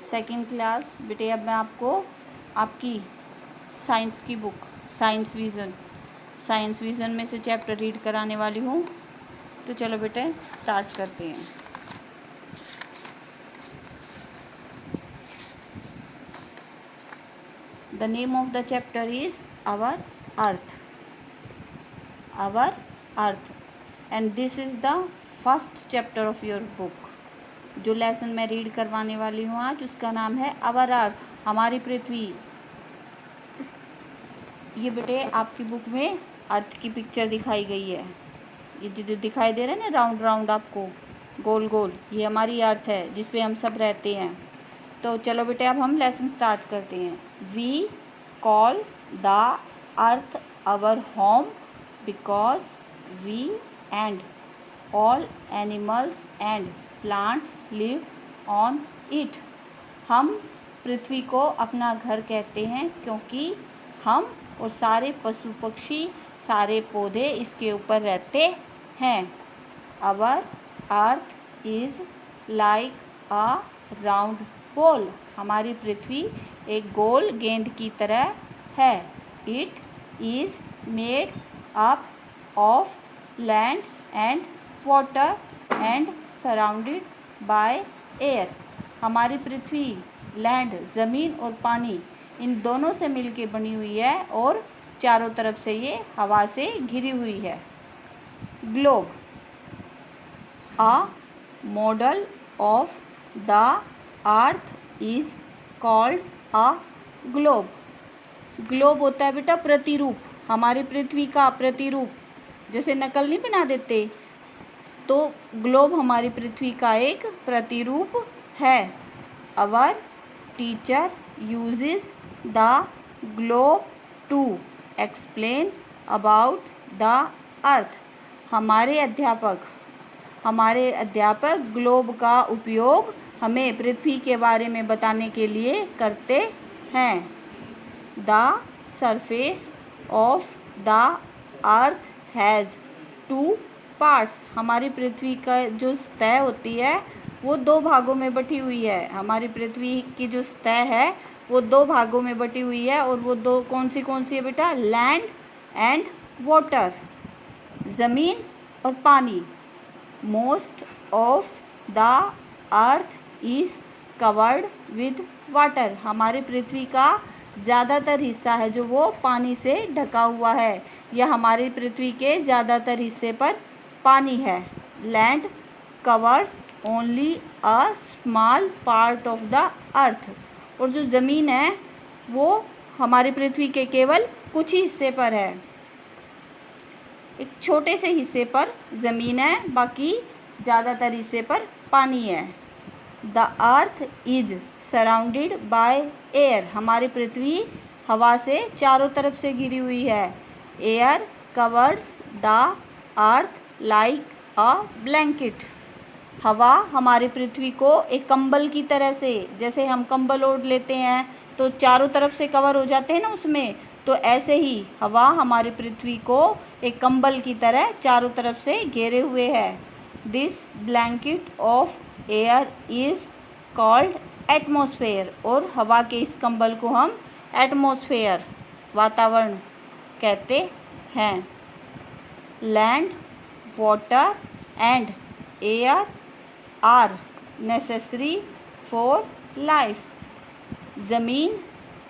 Second class. बेटे अब मैं आपको आपकी साइंस की बुक साइंस विज़न में से चैप्टर रीड कराने वाली हूँ। तो चलो बेटे स्टार्ट करते हैं। The name of the chapter is our earth and this is the first chapter of your book. जो लेसन मैं रीड करवाने वाली हूँ आज, उसका नाम है आवर अर्थ, हमारी पृथ्वी। ये बेटे आपकी बुक में अर्थ की पिक्चर दिखाई गई है। ये जो दिखाई दे रहा है ना, राउंड राउंड आपको गोल गोल, ये हमारी अर्थ है जिस पे हम सब रहते हैं। तो चलो बेटे अब हम लेसन स्टार्ट करते हैं। We call the earth our home because we and all animals and plants live on it. हम पृथ्वी को अपना घर कहते हैं क्योंकि हम और सारे पशु पक्षी, सारे पौधे इसके ऊपर रहते हैं। Our earth is like a round ball. हमारी पृथ्वी एक गोल गेंद की तरह है। It is made up of land and water and surrounded by air. हमारी पृथ्वी लैंड ज़मीन और पानी इन दोनों से मिलके बनी हुई है और चारों तरफ से ये हवा से घिरी हुई है। Globe a model of the earth is called a globe. Globe होता है बेटा प्रतिरूप, हमारी पृथ्वी का प्रतिरूप। जैसे नकल नहीं बना देते, तो ग्लोब हमारी पृथ्वी का एक प्रतिरूप है। Our teacher uses the globe to explain about the earth. हमारे अध्यापक ग्लोब का उपयोग हमें पृथ्वी के बारे में बताने के लिए करते हैं। The surface of the earth has two parts. हमारी पृथ्वी का जो सतह होती है वो दो भागों में बटी हुई है। हमारी पृथ्वी की जो सतह है वो दो भागों में बटी हुई है, और वो दो कौन सी है बेटा? लैंड एंड वाटर, ज़मीन और पानी। Most of the earth is covered with water. हमारी पृथ्वी का ज़्यादातर हिस्सा है जो वो पानी से ढका हुआ है, या हमारी पृथ्वी के ज़्यादातर हिस्से पर पानी है। Land covers only a small part of the earth. और जो ज़मीन है वो हमारी पृथ्वी के केवल कुछ ही हिस्से पर है, एक छोटे से हिस्से पर ज़मीन है, बाकी ज़्यादातर हिस्से पर पानी है। The earth is surrounded by air. हमारी पृथ्वी हवा से चारों तरफ से घिरी हुई है। Air covers the earth like a blanket. हवा हमारी पृथ्वी को एक कंबल की तरह से, जैसे हम कंबल ओढ़ लेते हैं तो चारों तरफ से कवर हो जाते हैं ना उसमें, तो ऐसे ही हवा हमारी पृथ्वी को एक कंबल की तरह चारों तरफ से घेरे हुए है। This blanket of air is called atmosphere. और हवा के इस कंबल को हम एटमॉस्फेयर, वातावरण कहते हैं। Land, water and air are necessary for life. ज़मीन,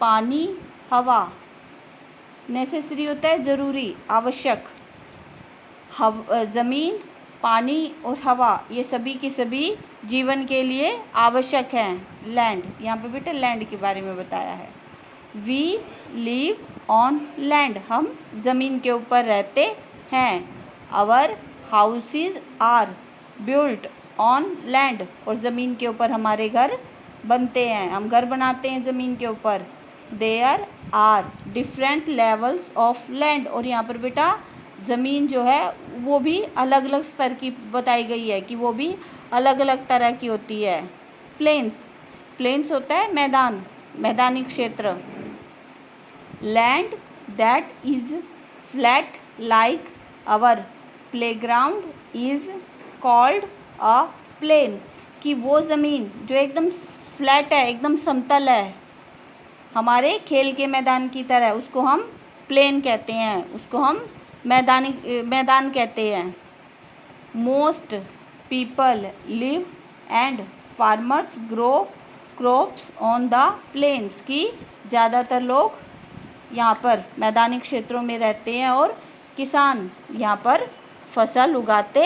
पानी, हवा। नेसेसरी होता है ज़रूरी, आवश्यक। ज़मीन, पानी और हवा ये सभी के सभी जीवन के लिए आवश्यक हैं। लैंड, यहाँ पे बेटा लैंड के बारे में बताया है। We live on land. हम ज़मीन के ऊपर रहते हैं। Our houses are built on land. और ज़मीन के ऊपर हमारे घर बनते हैं, हम घर बनाते हैं ज़मीन के ऊपर। There are different levels of land. और यहाँ पर बेटा ज़मीन जो है वो भी अलग अलग स्तर की बताई गई है, कि वो भी अलग अलग तरह की होती है। प्लेन्स होता है मैदान, मैदानी क्षेत्र। Land that is flat like our playground is called a plain. कि वो ज़मीन जो एकदम फ्लैट है, एकदम समतल है, हमारे खेल के मैदान की तरह, उसको हम प्लेन कहते हैं, उसको हम मैदान कहते हैं। Most people live and farmers grow crops on the plains, की ज़्यादातर लोग यहाँ पर मैदानी क्षेत्रों में रहते हैं और किसान यहाँ पर फसल उगाते